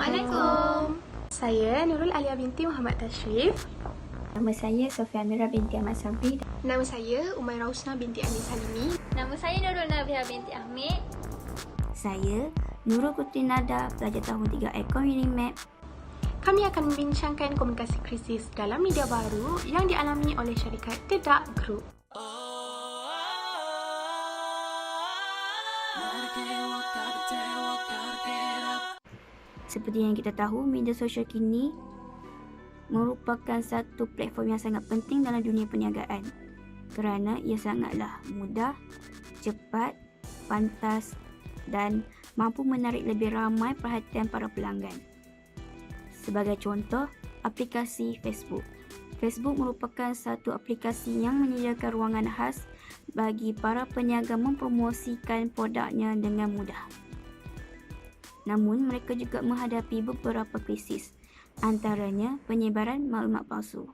Assalamualaikum. Saya Nurul Alia binti Muhammad Tashrif. Nama saya Sofia Amira binti Ahmad Sabri. Nama saya Umairah Husna binti Anis Salimi. Nama saya Nurul Nabiha binti Ahmed. Saya Nurul Putri Nada, pelajar tahun 3 Econ Unimap. Kami akan membincangkan komunikasi krisis dalam media baru yang dialami oleh syarikat The Dark Group. Seperti yang kita tahu, media sosial kini merupakan satu platform yang sangat penting dalam dunia perniagaan kerana ia sangatlah mudah, cepat, pantas dan mampu menarik lebih ramai perhatian para pelanggan. Sebagai contoh, aplikasi Facebook. Facebook merupakan satu aplikasi yang menyediakan ruangan khas bagi para peniaga mempromosikan produknya dengan mudah. Namun, mereka juga menghadapi beberapa krisis, antaranya penyebaran maklumat palsu.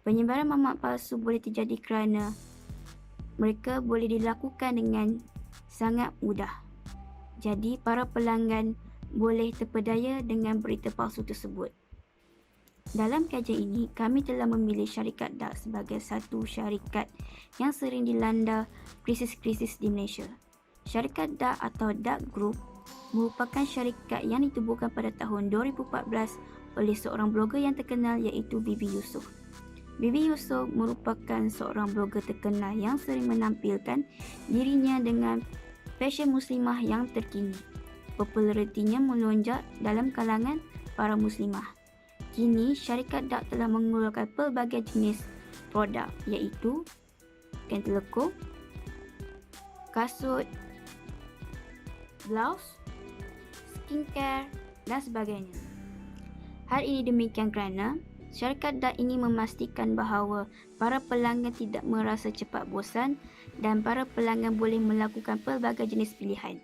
Penyebaran maklumat palsu boleh terjadi kerana mereka boleh dilakukan dengan sangat mudah. Jadi, para pelanggan boleh terpedaya dengan berita palsu tersebut. Dalam kajian ini, kami telah memilih syarikat Dark sebagai satu syarikat yang sering dilanda krisis-krisis di Malaysia. Syarikat Dark atau Dark Group merupakan syarikat yang ditubuhkan pada tahun 2014 oleh seorang blogger yang terkenal iaitu Bibi Yusof. Bibi Yusof merupakan seorang blogger terkenal yang sering menampilkan dirinya dengan fashion muslimah yang terkini. Popularitinya melonjak dalam kalangan para muslimah. Kini, syarikat Dark telah mengeluarkan pelbagai jenis produk iaitu kain telekung, kasut, blouse, skincare dan sebagainya. Hal ini demikian kerana syarikat Dark ingin memastikan bahawa para pelanggan tidak merasa cepat bosan dan para pelanggan boleh melakukan pelbagai jenis pilihan.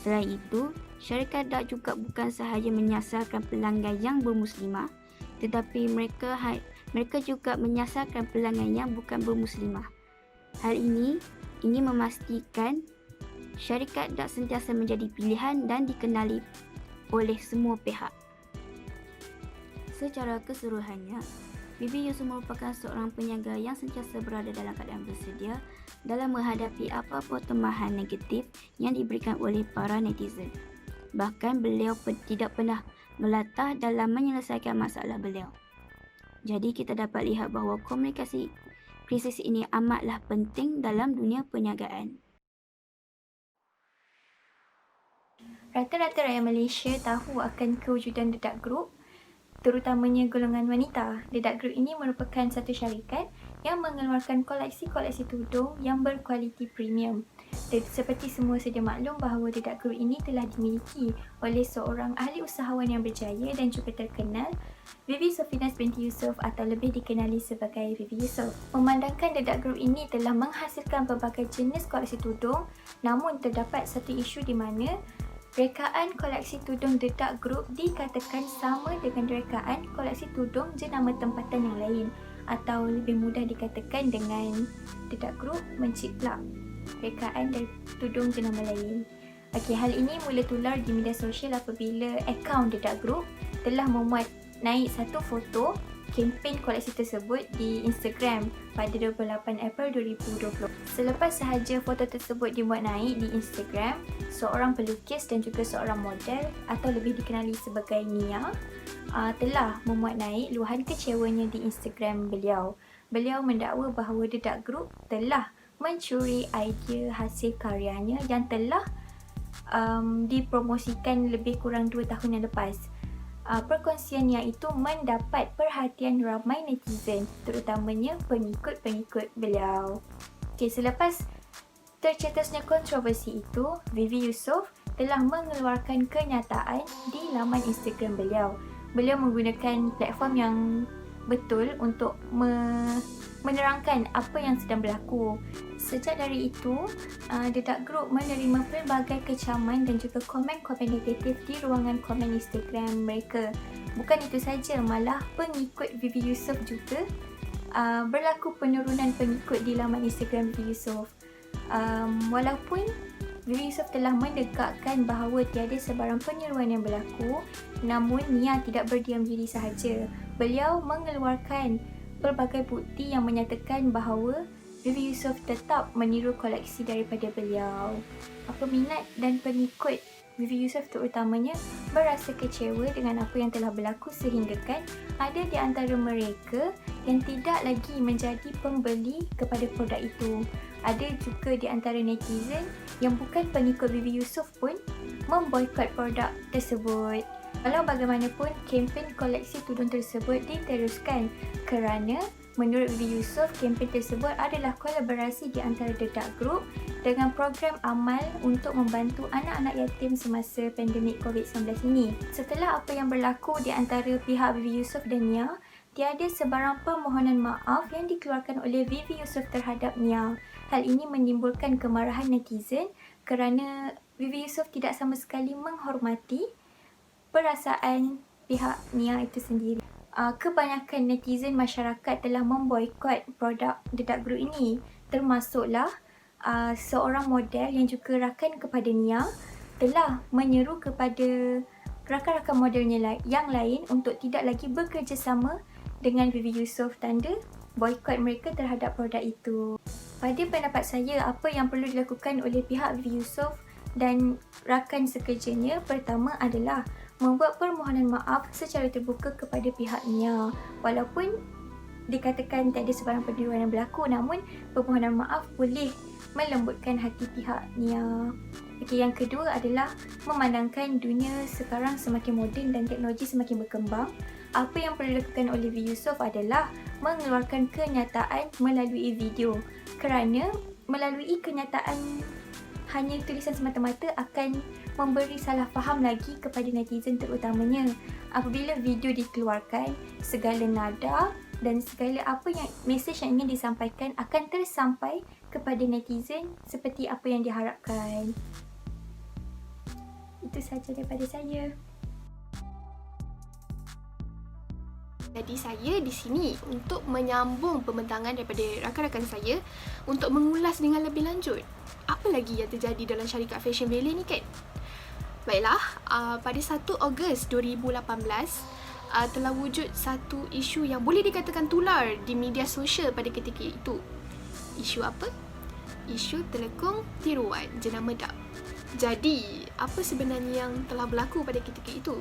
Selain itu, syarikat Dark juga bukan sahaja menyasarkan pelanggan yang bermuslimah, tetapi mereka juga menyasarkan pelanggan yang bukan bermuslimah. Hal ini ingin memastikan syarikat Dark sentiasa menjadi pilihan dan dikenali oleh semua pihak. Secara keseluruhannya, Bibi Yusof merupakan seorang peniaga yang sentiasa berada dalam keadaan bersedia dalam menghadapi apa-apa temahan negatif yang diberikan oleh para netizen. Bahkan beliau tidak pernah melatah dalam menyelesaikan masalah beliau. Jadi kita dapat lihat bahawa komunikasi krisis ini amatlah penting dalam dunia perniagaan. Rata-rata rakyat Malaysia tahu akan kewujudan The Dark Group, terutamanya golongan wanita. The Dark Group ini merupakan satu syarikat yang mengeluarkan koleksi-koleksi tudung yang berkualiti premium. Seperti semua sedia maklum bahawa The Dark Group ini telah dimiliki oleh seorang ahli usahawan yang berjaya dan juga terkenal, Bibi Sofinas binti Yusof atau lebih dikenali sebagai Bibi Yusof. Memandangkan The Dark Group ini telah menghasilkan berbagai jenis koleksi tudung, namun terdapat satu isu di mana rekaan koleksi tudung The Dark Group dikatakan sama dengan rekaan koleksi tudung jenama tempatan yang lain, atau lebih mudah dikatakan dengan The Dark Group menciplak rekaan dari tudung jenama lain. Okey, hal ini mula tular di media sosial apabila akaun The Dark Group telah memuat naik satu foto kempen koleksi tersebut di Instagram pada 28 April 2020. Selepas sahaja foto tersebut dibuat naik di Instagram, seorang pelukis dan juga seorang model atau lebih dikenali sebagai Nia telah memuat naik luahan kecewanya di Instagram beliau. Beliau mendakwa bahawa The Dark Group telah mencuri idea hasil karyanya yang telah dipromosikan lebih kurang 2 tahun yang lepas. Perkongsiannya itu mendapat perhatian ramai netizen, terutamanya pengikut-pengikut beliau. Okay, selepas tercetusnya kontroversi itu, Bibi Yusof telah mengeluarkan kenyataan di laman Instagram beliau. Beliau menggunakan platform yang betul untuk menerangkan apa yang sedang berlaku. Sejak dari itu, The Dark Group menerima pelbagai kecaman dan juga komen-komen negatif di ruangan komen Instagram mereka. Bukan itu saja, malah pengikut Bibi Yusof juga berlaku penurunan pengikut di laman Instagram Bibi Yusof. Walaupun Vivi Yusof telah menegakkan bahawa tiada sebarang penyeruan yang berlaku, namun Nia tidak berdiam diri sahaja. Beliau mengeluarkan pelbagai bukti yang menyatakan bahawa Vivi Yusof tetap meniru koleksi daripada beliau. Peminat dan pengikut Vivi Yusof terutamanya berasa kecewa dengan apa yang telah berlaku sehinggakan ada di antara mereka yang tidak lagi menjadi pembeli kepada produk itu. Ada juga di antara netizen yang bukan pengikut Vivi Yusof pun memboikot produk tersebut. Walau bagaimanapun, kempen koleksi tudung tersebut diteruskan kerana menurut Vivi Yusof, kempen tersebut adalah kolaborasi di antara The Dark Group dengan program amal untuk membantu anak-anak yatim semasa pandemik COVID-19 ini. Setelah apa yang berlaku di antara pihak Vivi Yusof dan Nia, tiada sebarang permohonan maaf yang dikeluarkan oleh Vivi Yusof terhadap Nia. Hal ini menimbulkan kemarahan netizen kerana Vivi Yusof tidak sama sekali menghormati perasaan pihak Nia itu sendiri. Kebanyakan netizen masyarakat telah memboikot produk The Dark Group ini, termasuklah seorang model yang juga rakan kepada Nia telah menyeru kepada rakan-rakan modelnya yang lain untuk tidak lagi bekerjasama dengan Vivi Yusof, tanda boikot mereka terhadap produk itu. Pada pendapat saya, apa yang perlu dilakukan oleh pihak Vivi Yusof dan rakan sekerjanya pertama adalah membuat permohonan maaf secara terbuka kepada pihak Nia. Walaupun dikatakan tak ada sebarang penyeruan yang berlaku, namun permohonan maaf boleh melembutkan hati pihak Nia. Okey, yang kedua adalah memandangkan dunia sekarang semakin moden dan teknologi semakin berkembang. Apa yang perlu dilakukan oleh Vivi Yusof adalah mengeluarkan kenyataan melalui video, kerana melalui kenyataan hanya tulisan semata-mata akan memberi salah faham lagi kepada netizen terutamanya. Apabila video dikeluarkan, segala nada dan segala apa yang mesej yang ingin disampaikan akan tersampai kepada netizen seperti apa yang diharapkan. Itu sahaja daripada saya. Jadi saya di sini untuk menyambung pembentangan daripada rakan-rakan saya untuk mengulas dengan lebih lanjut apa lagi yang terjadi dalam syarikat Fashion Valley ni kan. Baiklah, pada 1 Ogos 2018 telah wujud satu isu yang boleh dikatakan tular di media sosial pada ketika itu. Isu apa? Isu telekong tiruan jenama Dap. Jadi, apa sebenarnya yang telah berlaku pada ketika itu?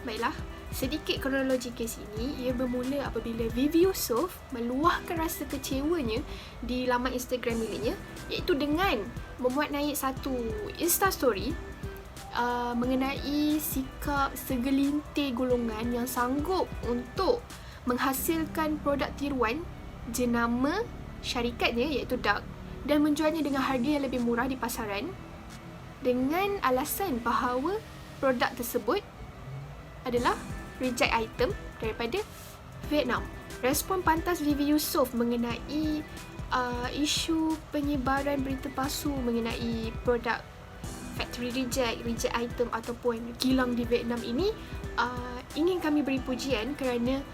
Baiklah, sedikit kronologi kes ini, ia bermula apabila Vivi Yusof meluahkan rasa kecewanya di laman Instagram miliknya, iaitu dengan memuat naik satu Instastory mengenai sikap segelintir golongan yang sanggup untuk menghasilkan produk tiruan jenama syarikatnya iaitu Dark dan menjualnya dengan harga yang lebih murah di pasaran dengan alasan bahawa produk tersebut adalah reject item daripada Vietnam. Respon pantas Vivi Yusof mengenai isu penyebaran berita palsu mengenai produk factory reject item ataupun kilang di Vietnam ini ingin kami beri pujian kerana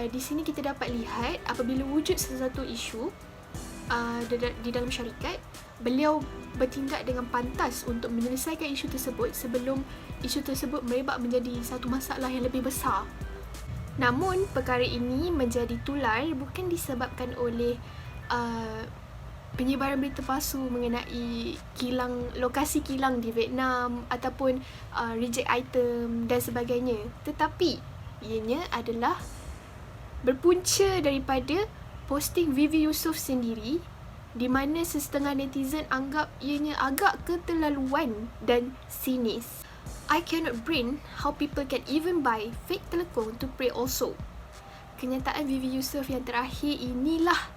di sini kita dapat lihat apabila wujud sesuatu isu di dalam syarikat, beliau bertindak dengan pantas untuk menyelesaikan isu tersebut sebelum isu tersebut merebak menjadi satu masalah yang lebih besar. Namun, perkara ini menjadi tular bukan disebabkan oleh penyebaran berita palsu mengenai lokasi kilang di Vietnam ataupun reject item dan sebagainya, tetapi ianya adalah berpunca daripada posting Vivi Yusof sendiri di mana sesetengah netizen anggap ianya agak keterlaluan dan sinis. I cannot brain how people can even buy fake telekong to pray also. Kenyataan Vivi Yusof yang terakhir inilah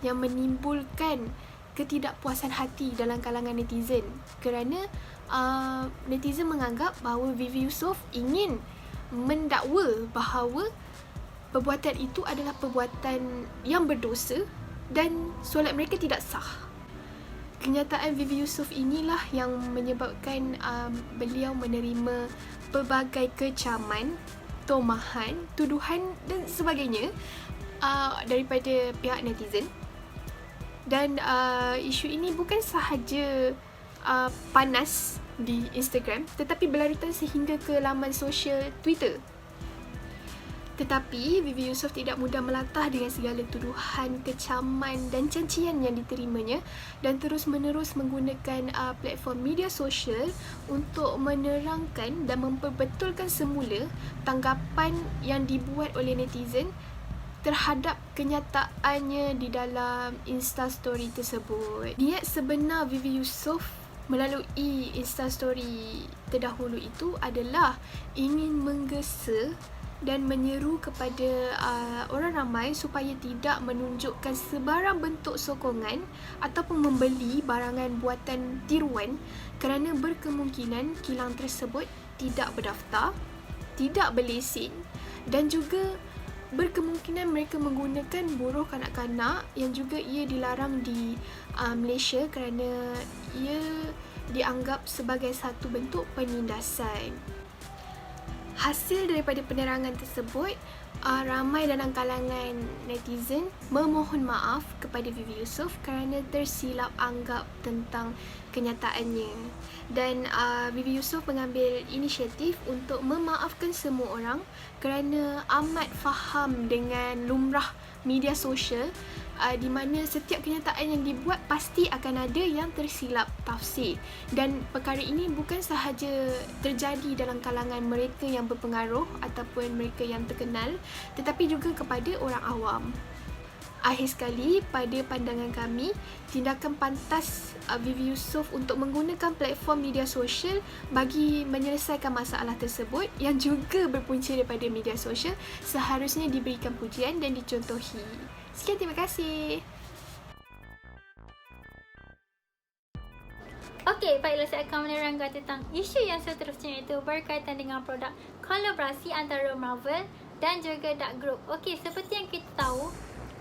yang menimbulkan ketidakpuasan hati dalam kalangan netizen kerana netizen menganggap bahawa Vivi Yusof ingin mendakwa bahawa perbuatan itu adalah perbuatan yang berdosa dan solat mereka tidak sah. Kenyataan Vivi Yusof inilah yang menyebabkan beliau menerima pelbagai kecaman, tomahan, tuduhan dan sebagainya daripada pihak netizen. Dan isu ini bukan sahaja panas di Instagram tetapi berlarutan sehingga ke laman sosial Twitter. Tetapi Vivi Yusof tidak mudah melatah dengan segala tuduhan, kecaman dan cacian yang diterimanya dan terus-menerus menggunakan platform media sosial untuk menerangkan dan memperbetulkan semula tanggapan yang dibuat oleh netizen terhadap kenyataannya di dalam Instastory tersebut. Niat sebenar Vivi Yusof melalui Instastory terdahulu itu adalah ingin menggesa dan menyeru kepada orang ramai supaya tidak menunjukkan sebarang bentuk sokongan ataupun membeli barangan buatan tiruan kerana berkemungkinan kilang tersebut tidak berdaftar, tidak berlesen dan juga berkemungkinan mereka menggunakan buruh kanak-kanak yang juga ia dilarang di Malaysia kerana ia dianggap sebagai satu bentuk penindasan. Hasil daripada penerangan tersebut, ramai dalam kalangan netizen memohon maaf kepada Vivi Yusof kerana tersilap anggap tentang kenyataannya. Dan Vivi Yusof mengambil inisiatif untuk memaafkan semua orang kerana amat faham dengan lumrah media sosial di mana setiap kenyataan yang dibuat pasti akan ada yang tersilap tafsir, dan perkara ini bukan sahaja terjadi dalam kalangan mereka yang berpengaruh ataupun mereka yang terkenal tetapi juga kepada orang awam. Akhir sekali, pada pandangan kami, tindakan pantas Vivi Yusof untuk menggunakan platform media sosial bagi menyelesaikan masalah tersebut yang juga berpunca daripada media sosial seharusnya diberikan pujian dan dicontohi. Sekian, terima kasih. Okey, baiklah saya akan menerangkan tentang isu yang seterusnya, iaitu berkaitan dengan produk kolaborasi antara Marvel dan juga Dark Group. Okey, seperti yang kita tahu,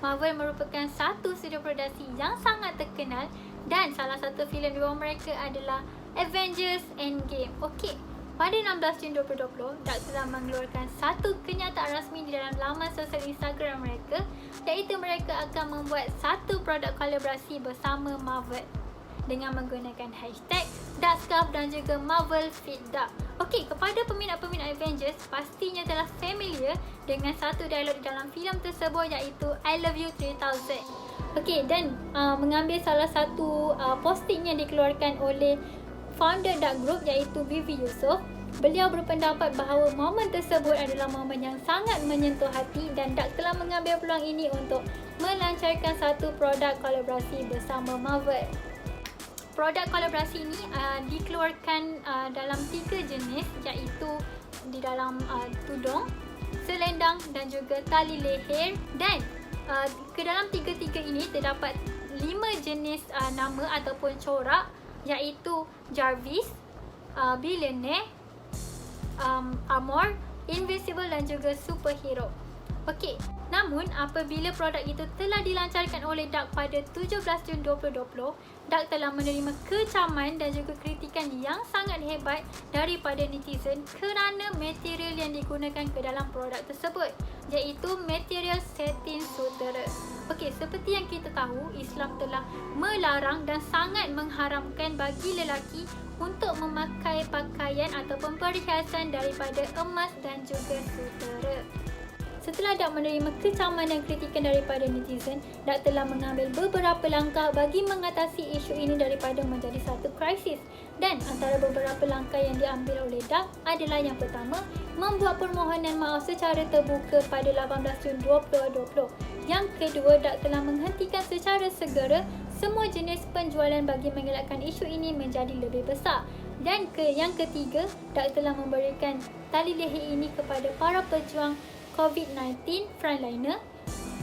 Marvel merupakan satu studio produksi yang sangat terkenal dan salah satu filem di bawah mereka adalah Avengers Endgame. Okey, pada 16 Jun 2020, Dark telah mengeluarkan satu kenyataan rasmi di dalam laman sosial Instagram mereka, iaitu mereka akan membuat satu produk kolaborasi bersama Marvel dengan menggunakan hashtag Darkscarf dan juga Marvel Fit Dark. Okey, kepada peminat-peminat Avengers pastinya telah familiar dengan satu dialog di dalam filem tersebut, iaitu I Love You 3000. Okey, dan mengambil salah satu posting yang dikeluarkan oleh founder Dark Group, iaitu Vivi Yusof. Beliau berpendapat bahawa momen tersebut adalah momen yang sangat menyentuh hati dan Dark telah mengambil peluang ini untuk melancarkan satu produk kolaborasi bersama Marvel. Produk kolaborasi ini dikeluarkan dalam 3 jenis, iaitu di dalam tudung, selendang dan juga tali leher, dan ke dalam tiga-tiga ini terdapat 5 jenis nama ataupun corak, iaitu Jarvis, Billionaire, Armor, Invisible dan juga Superhero. Okey, namun apabila produk itu telah dilancarkan oleh Dark pada 17 Jun 2020, Dark telah menerima kecaman dan juga kritikan yang sangat hebat daripada netizen kerana material yang digunakan ke dalam produk tersebut, iaitu material satin sutera. Okey, seperti yang kita tahu, Islam telah melarang dan sangat mengharamkan bagi lelaki untuk memakai pakaian ataupun perhiasan daripada emas dan juga sutera. Setelah Dark menerima kecaman dan kritikan daripada netizen, Dark telah mengambil beberapa langkah bagi mengatasi isu ini daripada menjadi satu krisis. Dan antara beberapa langkah yang diambil oleh Dark adalah yang pertama, membuat permohonan maaf secara terbuka pada 18 Jun 2020. Yang kedua, Dark telah menghentikan secara segera semua jenis penjualan bagi mengelakkan isu ini menjadi lebih besar. Dan yang ketiga, Dark telah memberikan tali leher ini kepada para pejuang COVID-19 frontliner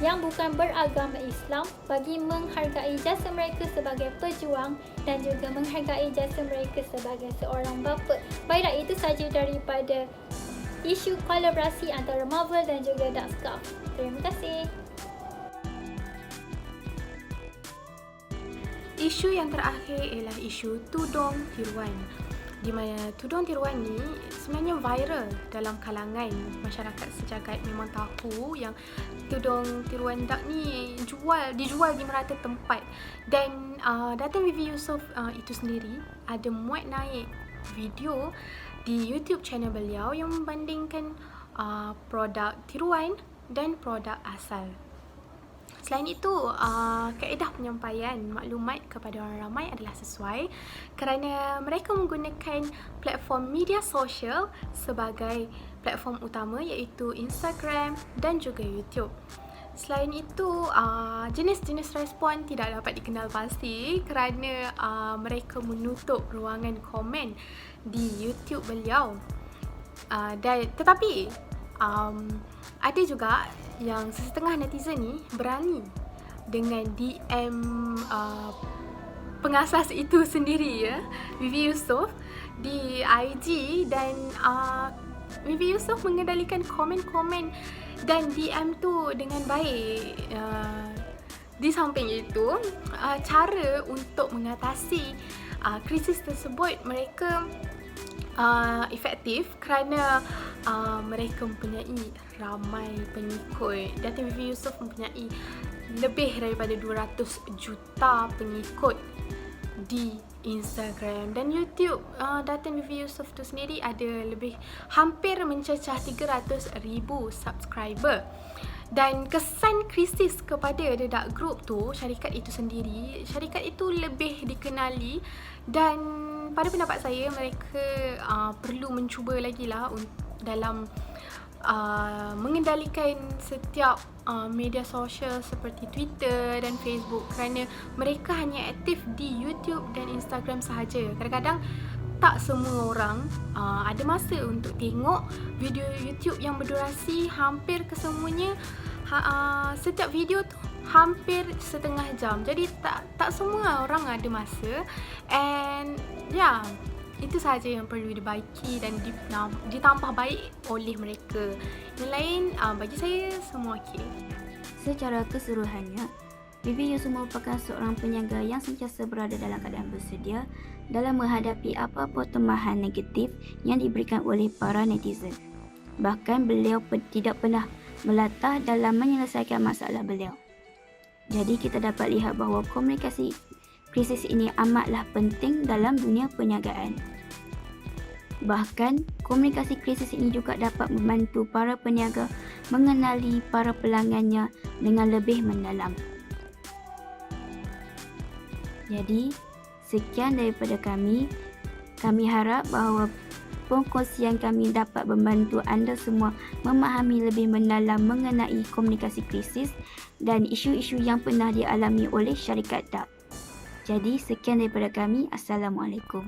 yang bukan beragama Islam bagi menghargai jasa mereka sebagai pejuang dan juga menghargai jasa mereka sebagai seorang bapa. Baiklah, itu sahaja daripada isu kolaborasi antara Marvel dan juga Darkscarf. Terima kasih. Isu yang terakhir ialah isu tudung tiruan. di mana tudung tiruan ni sebenarnya viral dalam kalangan masyarakat sejagat. Memang tahu yang tudung tiruan dark ni dijual di merata tempat. Dan Datin Vivi Yusof itu sendiri ada muat naik video di YouTube channel beliau yang membandingkan produk tiruan dan produk asal. Selain itu, kaedah penyampaian maklumat kepada orang ramai adalah sesuai kerana mereka menggunakan platform media sosial sebagai platform utama, iaitu Instagram dan juga YouTube. Selain itu, jenis-jenis respon tidak dapat dikenal pasti kerana mereka menutup ruangan komen di YouTube beliau. Tetapi ada juga yang sesetengah netizen ni berani dengan DM pengasas itu sendiri, ya, Vivi Yusof di IG, dan Vivi Yusof mengendalikan komen-komen dan DM tu dengan baik. Di samping itu, cara untuk mengatasi krisis tersebut mereka efektif kerana mereka mempunyai ramai pengikut. Datin Vivi Yusof mempunyai lebih daripada 200 juta pengikut di Instagram dan YouTube. Datin Vivi Yusof tu sendiri ada hampir mencecah 300,000 subscriber. Dan kesan krisis kepada The Dark Group tu, syarikat itu lebih dikenali, dan pada pendapat saya mereka perlu mencuba lagi lah dalam mengendalikan setiap media sosial seperti Twitter dan Facebook, kerana mereka hanya aktif di YouTube dan Instagram sahaja. Kadang-kadang tak semua orang ada masa untuk tengok video YouTube yang berdurasi hampir kesemuanya. Setiap video tu hampir setengah jam. Jadi tak semua orang ada masa. And itu sahaja yang perlu dibaiki dan ditambah baik oleh mereka. Yang lain bagi saya semua okey. Secara keseluruhannya, Vivi Yusof merupakan seorang penyaga yang sentiasa berada dalam keadaan bersedia dalam menghadapi apa-apa temahan negatif yang diberikan oleh para netizen. Bahkan beliau tidak pernah melatah dalam menyelesaikan masalah beliau. Jadi kita dapat lihat bahawa komunikasi krisis ini amatlah penting dalam dunia perniagaan. Bahkan komunikasi krisis ini juga dapat membantu para peniaga mengenali para pelanggannya dengan lebih mendalam. Jadi, sekian daripada kami. Kami harap bahawa perkongsian kami dapat membantu anda semua memahami lebih mendalam mengenai komunikasi krisis dan isu-isu yang pernah dialami oleh syarikat DARK. Jadi, sekian daripada kami. Assalamualaikum.